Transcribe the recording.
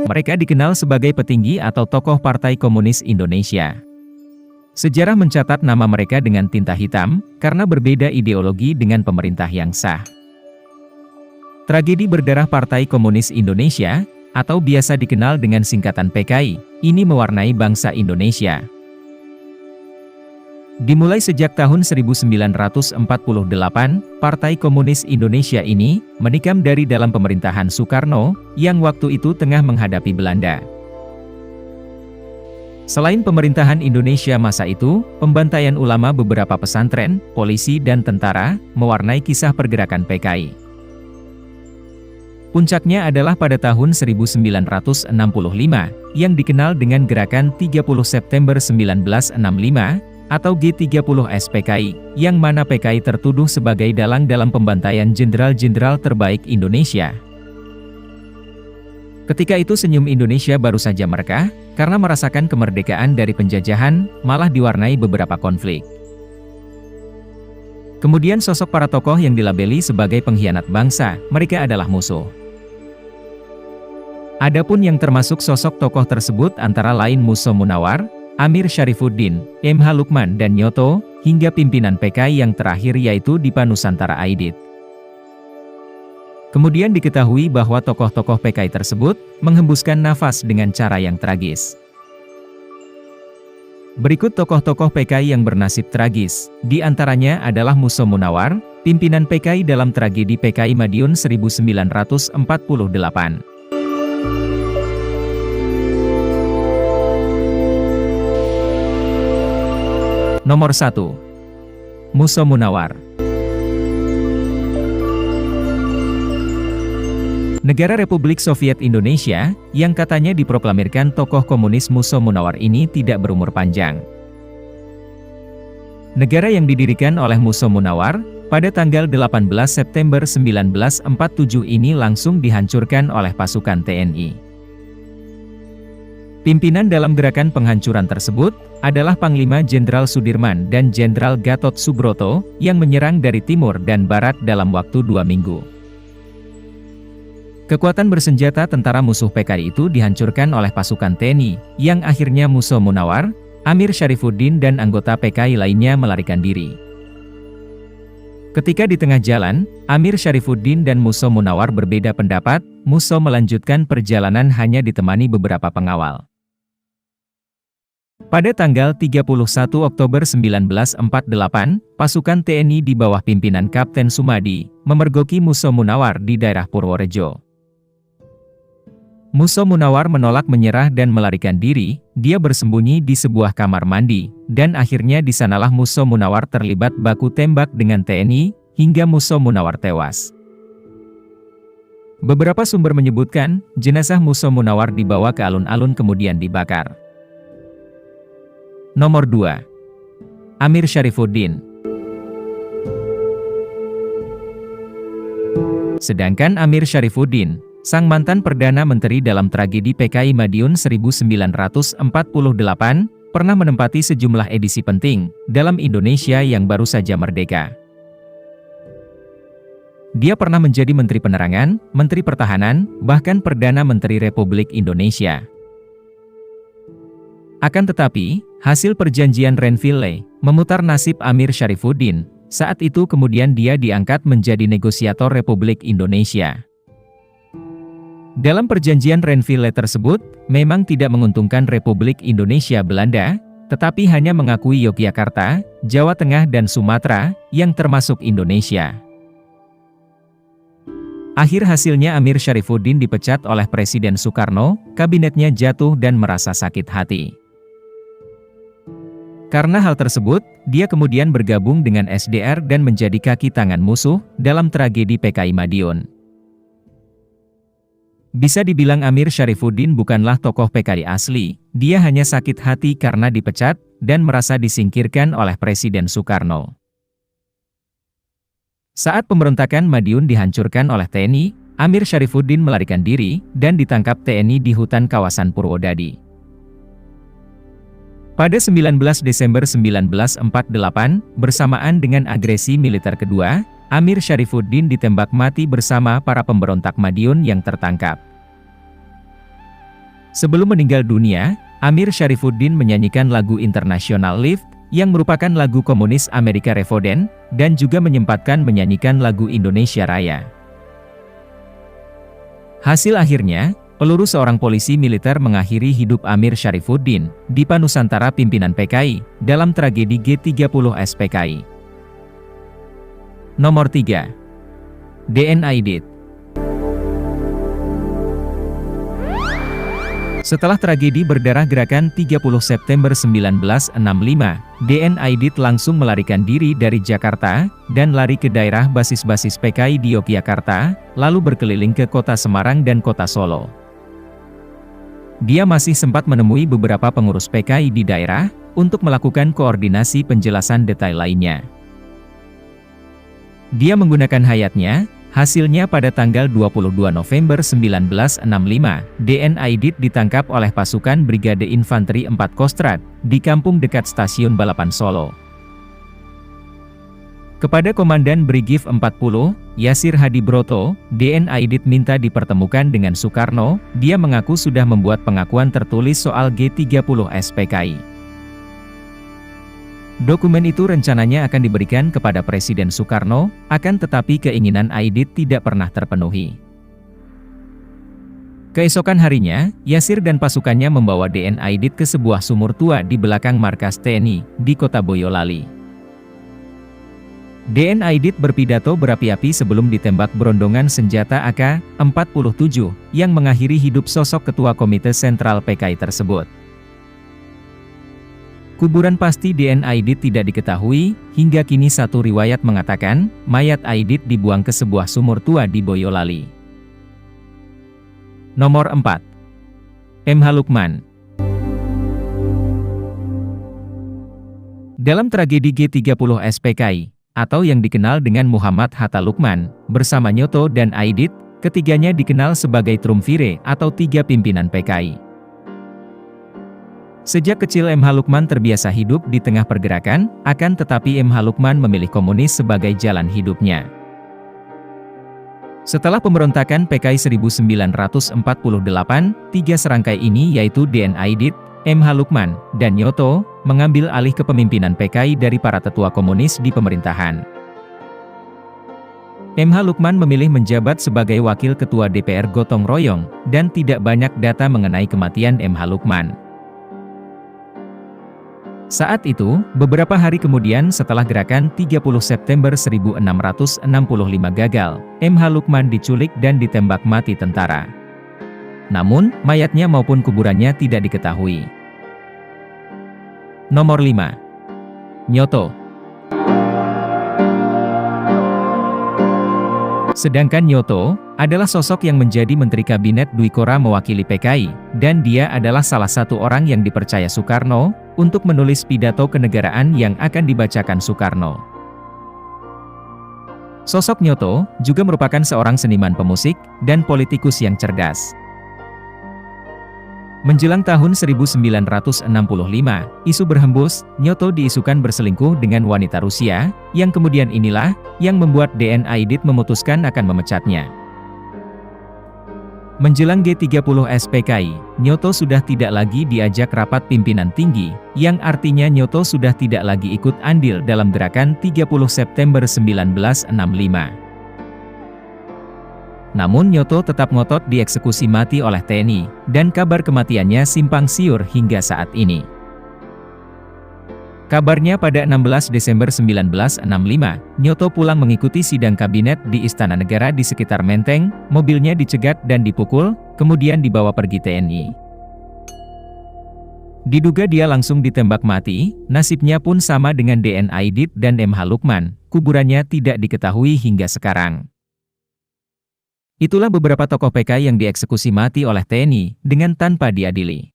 Mereka dikenal sebagai petinggi atau tokoh Partai Komunis Indonesia. Sejarah mencatat nama mereka dengan tinta hitam, karena berbeda ideologi dengan pemerintah yang sah. Tragedi berdarah Partai Komunis Indonesia, atau biasa dikenal dengan singkatan PKI, ini mewarnai bangsa Indonesia. Dimulai sejak tahun 1948, Partai Komunis Indonesia ini menikam dari dalam pemerintahan Soekarno, yang waktu itu tengah menghadapi Belanda. Selain pemerintahan Indonesia masa itu, pembantaian ulama beberapa pesantren, polisi dan tentara, mewarnai kisah pergerakan PKI. Puncaknya adalah pada tahun 1965, yang dikenal dengan Gerakan 30 September 1965, atau G30 SPKI, yang mana PKI tertuduh sebagai dalang dalam pembantaian jenderal-jenderal terbaik Indonesia. Ketika itu senyum Indonesia baru saja merekah, karena merasakan kemerdekaan dari penjajahan, malah diwarnai beberapa konflik. Kemudian sosok para tokoh yang dilabeli sebagai pengkhianat bangsa, mereka adalah musuh. Adapun yang termasuk sosok tokoh tersebut antara lain Musa Munawar, Amir Syarifuddin, M.H. Lukman dan Nyoto, hingga pimpinan PKI yang terakhir yaitu Dipa Nusantara Aidit. Kemudian diketahui bahwa tokoh-tokoh PKI tersebut menghembuskan nafas dengan cara yang tragis. Berikut tokoh-tokoh PKI yang bernasib tragis, di antaranya adalah Musa Munawar, pimpinan PKI dalam tragedi PKI Madiun 1948. Nomor 1. Musa Munawar. Negara Republik Soviet Indonesia, yang katanya diproklamirkan tokoh komunis Musa Munawar ini tidak berumur panjang. Negara yang didirikan oleh Musa Munawar, pada tanggal 18 September 1947 ini langsung dihancurkan oleh pasukan TNI. Pimpinan dalam gerakan penghancuran tersebut adalah Panglima Jenderal Sudirman dan Jenderal Gatot Subroto, yang menyerang dari timur dan barat dalam waktu 2 minggu. Kekuatan bersenjata tentara musuh PKI itu dihancurkan oleh pasukan TNI, yang akhirnya Musa Munawar, Amir Syarifuddin dan anggota PKI lainnya melarikan diri. Ketika di tengah jalan, Amir Syarifuddin dan Musa Munawar berbeda pendapat, Musa melanjutkan perjalanan hanya ditemani beberapa pengawal. Pada tanggal 31 Oktober 1948, pasukan TNI di bawah pimpinan Kapten Sumadi, memergoki Musa Munawar di daerah Purworejo. Musa Munawar menolak menyerah dan melarikan diri, dia bersembunyi di sebuah kamar mandi, dan akhirnya di sanalah Musa Munawar terlibat baku tembak dengan TNI, hingga Musa Munawar tewas. Beberapa sumber menyebutkan, jenazah Musa Munawar dibawa ke alun-alun kemudian dibakar. Nomor 2. Amir Syarifuddin. Sedangkan Amir Syarifuddin, sang mantan Perdana Menteri dalam tragedi PKI Madiun 1948, pernah menempati sejumlah edisi penting dalam Indonesia yang baru saja merdeka. Dia pernah menjadi Menteri Penerangan, Menteri Pertahanan, bahkan Perdana Menteri Republik Indonesia. Akan tetapi, hasil perjanjian Renville memutar nasib Amir Syarifuddin. Saat itu kemudian dia diangkat menjadi negosiator Republik Indonesia. Dalam perjanjian Renville tersebut, memang tidak menguntungkan Republik Indonesia Belanda, tetapi hanya mengakui Yogyakarta, Jawa Tengah dan Sumatera, yang termasuk Indonesia. Akhir hasilnya Amir Syarifuddin dipecat oleh Presiden Soekarno, kabinetnya jatuh dan merasa sakit hati. Karena hal tersebut, dia kemudian bergabung dengan SDR dan menjadi kaki tangan musuh dalam tragedi PKI Madiun. Bisa dibilang Amir Syarifuddin bukanlah tokoh PKI asli, dia hanya sakit hati karena dipecat dan merasa disingkirkan oleh Presiden Soekarno. Saat pemberontakan Madiun dihancurkan oleh TNI, Amir Syarifuddin melarikan diri dan ditangkap TNI di hutan kawasan Purwodadi. Pada 19 Desember 1948, bersamaan dengan agresi militer kedua, Amir Syarifuddin ditembak mati bersama para pemberontak Madiun yang tertangkap. Sebelum meninggal dunia, Amir Syarifuddin menyanyikan lagu internasional Lift, yang merupakan lagu komunis Amerika Revoden, dan juga menyempatkan menyanyikan lagu Indonesia Raya. Hasil akhirnya, peluru seorang polisi militer mengakhiri hidup Amir Syarifuddin, Dipa Nusantara pimpinan PKI, dalam tragedi G30 SPKI. Nomor 3. DN Aidit. Setelah tragedi berdarah gerakan 30 September 1965, DN Aidit langsung melarikan diri dari Jakarta, dan lari ke daerah basis-basis PKI di Yogyakarta, lalu berkeliling ke kota Semarang dan kota Solo. Dia masih sempat menemui beberapa pengurus PKI di daerah, untuk melakukan koordinasi penjelasan detail lainnya. Dia menggunakan hayatnya. Hasilnya pada tanggal 22 November 1965, DN Aidit ditangkap oleh pasukan Brigade Infanteri 4 Kostrad, di kampung dekat stasiun Balapan Solo. Kepada Komandan Brigif 40, Yasir Hadibroto, DN Aidit minta dipertemukan dengan Soekarno. Dia mengaku sudah membuat pengakuan tertulis soal G30 SPKI. Dokumen itu rencananya akan diberikan kepada Presiden Soekarno, akan tetapi keinginan Aidit tidak pernah terpenuhi. Keesokan harinya, Yasir dan pasukannya membawa DN Aidit ke sebuah sumur tua di belakang markas TNI, di kota Boyolali. DN Aidit berpidato berapi-api sebelum ditembak berondongan senjata AK-47, yang mengakhiri hidup sosok Ketua Komite Sentral PKI tersebut. Kuburan pasti DN Aidit tidak diketahui, hingga kini satu riwayat mengatakan, mayat Aidit dibuang ke sebuah sumur tua di Boyolali. Nomor 4. MH Lukman. Dalam tragedi G30 SPKI, atau yang dikenal dengan Muhammad Hatta Lukman, bersama Nyoto dan Aidit, ketiganya dikenal sebagai Triumvire atau tiga pimpinan PKI. Sejak kecil MH Lukman terbiasa hidup di tengah pergerakan, akan tetapi MH Lukman memilih komunis sebagai jalan hidupnya. Setelah pemberontakan PKI 1948, tiga serangkai ini yaitu DN Aidit, MH Lukman, dan Nyoto, mengambil alih kepemimpinan PKI dari para tetua komunis di pemerintahan. MH Lukman memilih menjabat sebagai wakil ketua DPR gotong royong, dan tidak banyak data mengenai kematian MH Lukman. Saat itu, beberapa hari kemudian setelah gerakan 30 September 1665 gagal, MH Lukman diculik dan ditembak mati tentara. Namun, mayatnya maupun kuburannya tidak diketahui. Nomor 5. Nyoto. Sedangkan Nyoto adalah sosok yang menjadi Menteri Kabinet Dwi Korah mewakili PKI, dan dia adalah salah satu orang yang dipercaya Soekarno untuk menulis pidato kenegaraan yang akan dibacakan Soekarno. Sosok Nyoto juga merupakan seorang seniman pemusik dan politikus yang cerdas. Menjelang tahun 1965, isu berhembus, Nyoto diisukan berselingkuh dengan wanita Rusia, yang kemudian inilah yang membuat DN Aidit memutuskan akan memecatnya. Menjelang G30 SPKI, Nyoto sudah tidak lagi diajak rapat pimpinan tinggi, yang artinya Nyoto sudah tidak lagi ikut andil dalam gerakan 30 September 1965. Namun Nyoto tetap ngotot dieksekusi mati oleh TNI, dan kabar kematiannya simpang siur hingga saat ini. Kabarnya pada 16 Desember 1965, Nyoto pulang mengikuti sidang kabinet di Istana Negara di sekitar Menteng, mobilnya dicegat dan dipukul, kemudian dibawa pergi TNI. Diduga dia langsung ditembak mati, nasibnya pun sama dengan DN Aidit dan MH Lukman, kuburannya tidak diketahui hingga sekarang. Itulah beberapa tokoh PKI yang dieksekusi mati oleh TNI, dengan tanpa diadili.